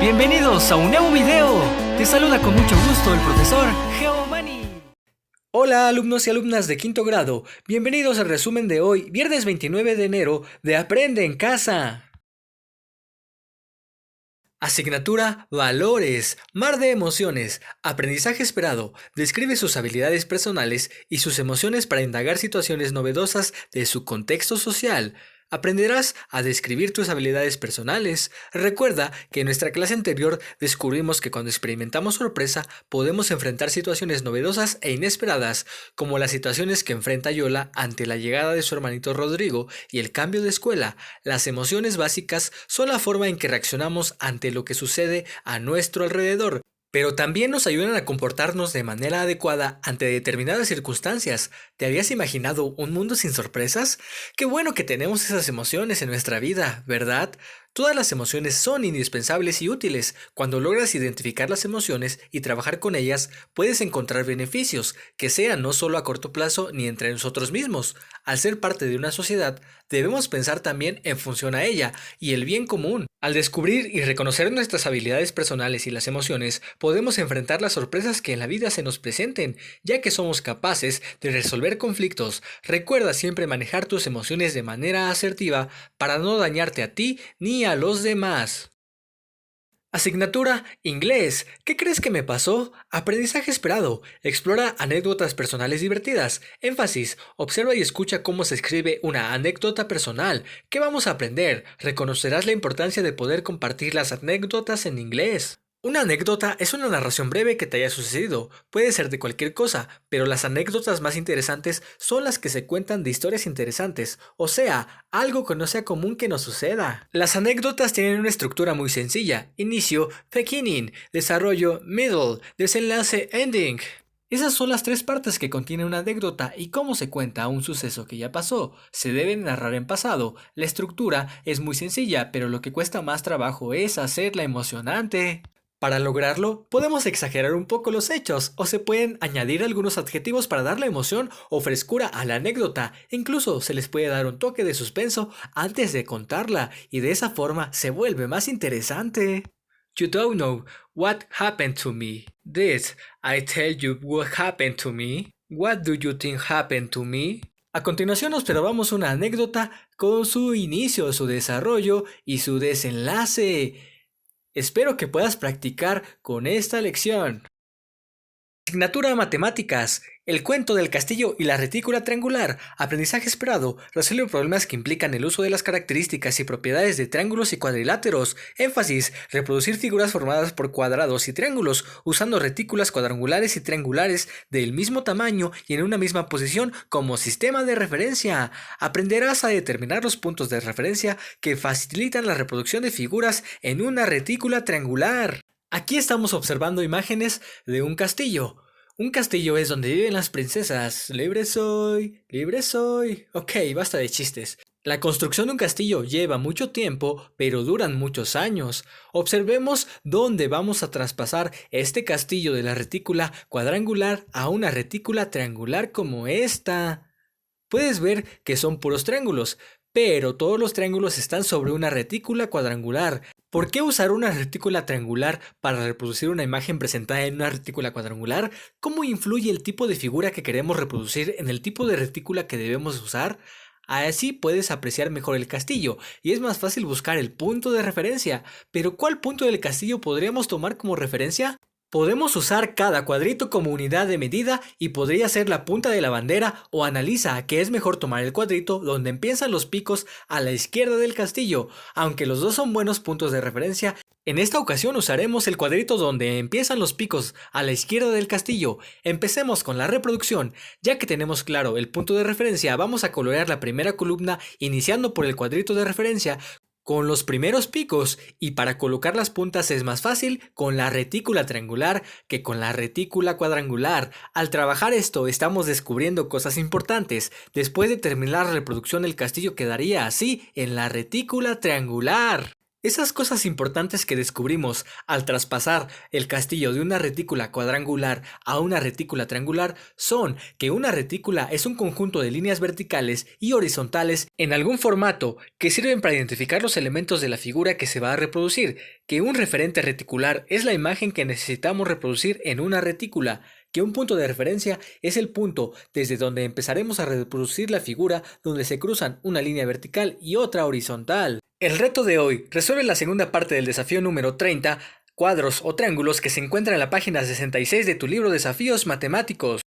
Bienvenidos a un nuevo video. Te saluda con mucho gusto el profesor Geomani. Hola alumnos y alumnas de quinto grado, bienvenidos al resumen de hoy, viernes 29 de enero de Aprende en Casa. Asignatura Valores, mar de emociones, aprendizaje esperado, describe sus habilidades personales y sus emociones para indagar situaciones novedosas de su contexto social. Aprenderás a describir tus habilidades personales. Recuerda que en nuestra clase anterior descubrimos que cuando experimentamos sorpresa podemos enfrentar situaciones novedosas e inesperadas, como las situaciones que enfrenta Yola ante la llegada de su hermanito Rodrigo y el cambio de escuela. Las emociones básicas son la forma en que reaccionamos ante lo que sucede a nuestro alrededor, pero también nos ayudan a comportarnos de manera adecuada ante determinadas circunstancias. ¿Te habías imaginado un mundo sin sorpresas? Qué bueno que tenemos esas emociones en nuestra vida, ¿verdad? Todas las emociones son indispensables y útiles. Cuando logras identificar las emociones y trabajar con ellas, puedes encontrar beneficios, que sean no solo a corto plazo ni entre nosotros mismos. Al ser parte de una sociedad, debemos pensar también en función a ella y el bien común. Al descubrir y reconocer nuestras habilidades personales y las emociones, podemos enfrentar las sorpresas que en la vida se nos presenten, ya que somos capaces de resolver conflictos. Recuerda siempre manejar tus emociones de manera asertiva para no dañarte a ti ni a los demás. Asignatura Inglés. ¿Qué crees que me pasó? Aprendizaje esperado. Explora anécdotas personales divertidas. Énfasis. Observa y escucha cómo se escribe una anécdota personal. ¿Qué vamos a aprender? Reconocerás la importancia de poder compartir las anécdotas en inglés. Una anécdota es una narración breve que te haya sucedido. Puede ser de cualquier cosa, pero las anécdotas más interesantes son las que se cuentan de historias interesantes, o sea, algo que no sea común que nos suceda. Las anécdotas tienen una estructura muy sencilla: inicio, beginning, desarrollo, middle, desenlace, ending. Esas son las tres partes que contiene una anécdota y cómo se cuenta un suceso que ya pasó. Se debe narrar en pasado. La estructura es muy sencilla, pero lo que cuesta más trabajo es hacerla emocionante. Para lograrlo, podemos exagerar un poco los hechos, o se pueden añadir algunos adjetivos para darle emoción o frescura a la anécdota. Incluso se les puede dar un toque de suspenso antes de contarla, y de esa forma se vuelve más interesante. You don't know what happened to me. This, I tell you what happened to me. What do you think happened to me? A continuación observamos una anécdota con su inicio, su desarrollo y su desenlace. Espero que puedas practicar con esta lección. Asignatura Matemáticas. El cuento del castillo y la retícula triangular. Aprendizaje esperado. Resuelve problemas que implican el uso de las características y propiedades de triángulos y cuadriláteros. Énfasis. Reproducir figuras formadas por cuadrados y triángulos usando retículas cuadrangulares y triangulares del mismo tamaño y en una misma posición como sistema de referencia. Aprenderás a determinar los puntos de referencia que facilitan la reproducción de figuras en una retícula triangular. Aquí estamos observando imágenes de un castillo. Un castillo es donde viven las princesas. Libre soy, libre soy. Ok, basta de chistes. La construcción de un castillo lleva mucho tiempo, pero duran muchos años. Observemos dónde vamos a traspasar este castillo de la retícula cuadrangular a una retícula triangular como esta. Puedes ver que son puros triángulos, pero todos los triángulos están sobre una retícula cuadrangular. ¿Por qué usar una retícula triangular para reproducir una imagen presentada en una retícula cuadrangular? ¿Cómo influye el tipo de figura que queremos reproducir en el tipo de retícula que debemos usar? Así puedes apreciar mejor el castillo y es más fácil buscar el punto de referencia. ¿Pero cuál punto del castillo podríamos tomar como referencia? Podemos usar cada cuadrito como unidad de medida y podría ser la punta de la bandera, o analiza que es mejor tomar el cuadrito donde empiezan los picos a la izquierda del castillo. Aunque los dos son buenos puntos de referencia, en esta ocasión usaremos el cuadrito donde empiezan los picos a la izquierda del castillo. Empecemos con la reproducción. Ya que tenemos claro el punto de referencia, vamos a colorear la primera columna iniciando por el cuadrito de referencia con los primeros picos, y para colocar las puntas es más fácil con la retícula triangular que con la retícula cuadrangular. Al trabajar esto estamos descubriendo cosas importantes. Después de terminar la reproducción, el castillo quedaría así en la retícula triangular. Esas cosas importantes que descubrimos al traspasar el castillo de una retícula cuadrangular a una retícula triangular son que una retícula es un conjunto de líneas verticales y horizontales en algún formato que sirven para identificar los elementos de la figura que se va a reproducir, que un referente reticular es la imagen que necesitamos reproducir en una retícula, que un punto de referencia es el punto desde donde empezaremos a reproducir la figura donde se cruzan una línea vertical y otra horizontal. El reto de hoy resuelve la segunda parte del desafío número 30, cuadros o triángulos, que se encuentra en la página 66 de tu libro Desafíos Matemáticos.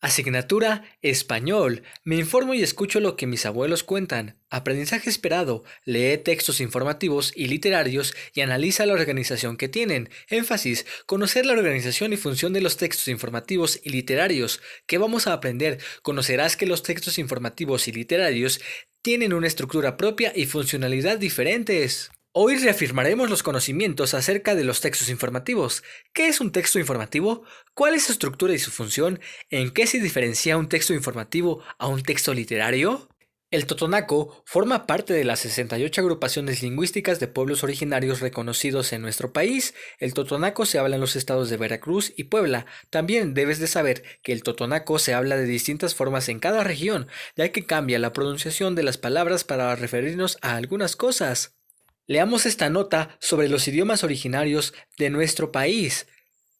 Asignatura Español. Me informo y escucho lo que mis abuelos cuentan. Aprendizaje esperado. Lee textos informativos y literarios y analiza la organización que tienen. Énfasis. Conocer la organización y función de los textos informativos y literarios. ¿Qué vamos a aprender? Conocerás que los textos informativos y literarios tienen una estructura propia y funcionalidad diferentes. Hoy reafirmaremos los conocimientos acerca de los textos informativos. ¿Qué es un texto informativo? ¿Cuál es su estructura y su función? ¿En qué se diferencia un texto informativo a un texto literario? El totonaco forma parte de las 68 agrupaciones lingüísticas de pueblos originarios reconocidos en nuestro país. El totonaco se habla en los estados de Veracruz y Puebla. También debes de saber que el totonaco se habla de distintas formas en cada región, ya que cambia la pronunciación de las palabras para referirnos a algunas cosas. Leamos esta nota sobre los idiomas originarios de nuestro país.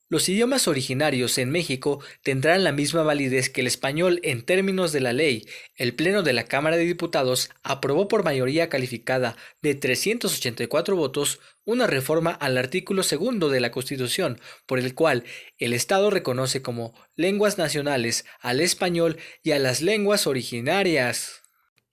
Los idiomas originarios en México tendrán la misma validez que el español en términos de la ley. El Pleno de la Cámara de Diputados aprobó por mayoría calificada de 384 votos una reforma al artículo 2 de la Constitución, por el cual el Estado reconoce como lenguas nacionales al español y a las lenguas originarias.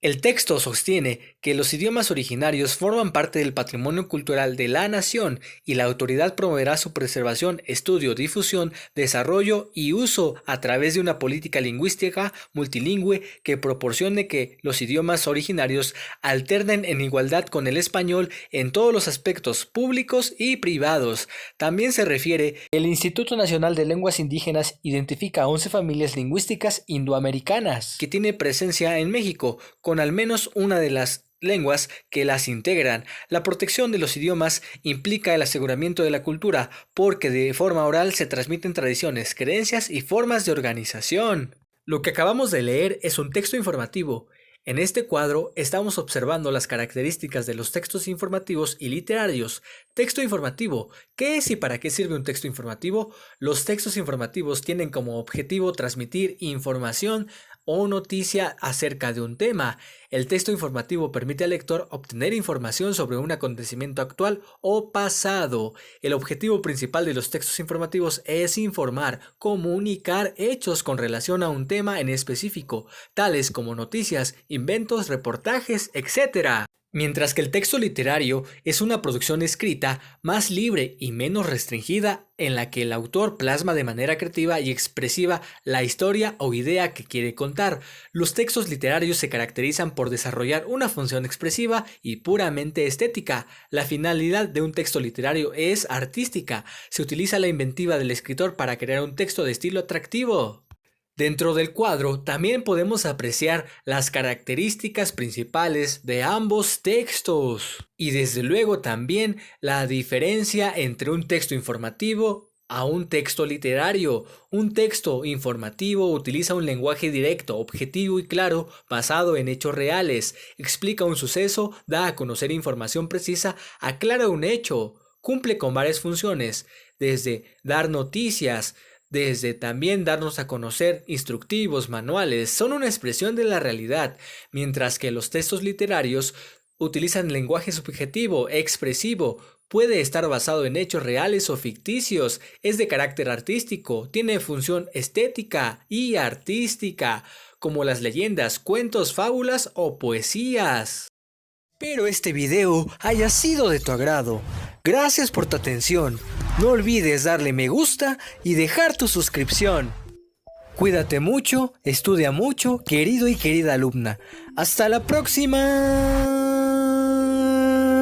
El texto sostiene que los idiomas originarios forman parte del patrimonio cultural de la nación y la autoridad promoverá su preservación, estudio, difusión, desarrollo y uso a través de una política lingüística multilingüe que proporcione que los idiomas originarios alternen en igualdad con el español en todos los aspectos públicos y privados. También se refiere, el Instituto Nacional de Lenguas Indígenas identifica a 11 familias lingüísticas indoamericanas que tiene presencia en México, con al menos una de las lenguas que las integran. La protección de los idiomas implica el aseguramiento de la cultura, porque de forma oral se transmiten tradiciones, creencias y formas de organización. Lo que acabamos de leer es un texto informativo. En este cuadro estamos observando las características de los textos informativos y literarios. Texto informativo. ¿Qué es y para qué sirve un texto informativo? Los textos informativos tienen como objetivo transmitir información o noticia acerca de un tema. El texto informativo permite al lector obtener información sobre un acontecimiento actual o pasado. El objetivo principal de los textos informativos es informar, comunicar hechos con relación a un tema en específico, tales como noticias, inventos, reportajes, etc. Mientras que el texto literario es una producción escrita más libre y menos restringida en la que el autor plasma de manera creativa y expresiva la historia o idea que quiere contar. Los textos literarios se caracterizan por desarrollar una función expresiva y puramente estética. La finalidad de un texto literario es artística. Se utiliza la inventiva del escritor para crear un texto de estilo atractivo. Dentro del cuadro también podemos apreciar las características principales de ambos textos y desde luego también la diferencia entre un texto informativo a un texto literario. Un texto informativo utiliza un lenguaje directo, objetivo y claro, basado en hechos reales, explica un suceso, da a conocer información precisa, aclara un hecho, cumple con varias funciones, desde dar noticias, desde también darnos a conocer instructivos, manuales, son una expresión de la realidad, mientras que los textos literarios utilizan lenguaje subjetivo, expresivo, puede estar basado en hechos reales o ficticios, es de carácter artístico, tiene función estética y artística, como las leyendas, cuentos, fábulas o poesías. Espero este video haya sido de tu agrado. Gracias por tu atención. No olvides darle me gusta y dejar tu suscripción. Cuídate mucho, estudia mucho, querido y querida alumna. ¡Hasta la próxima!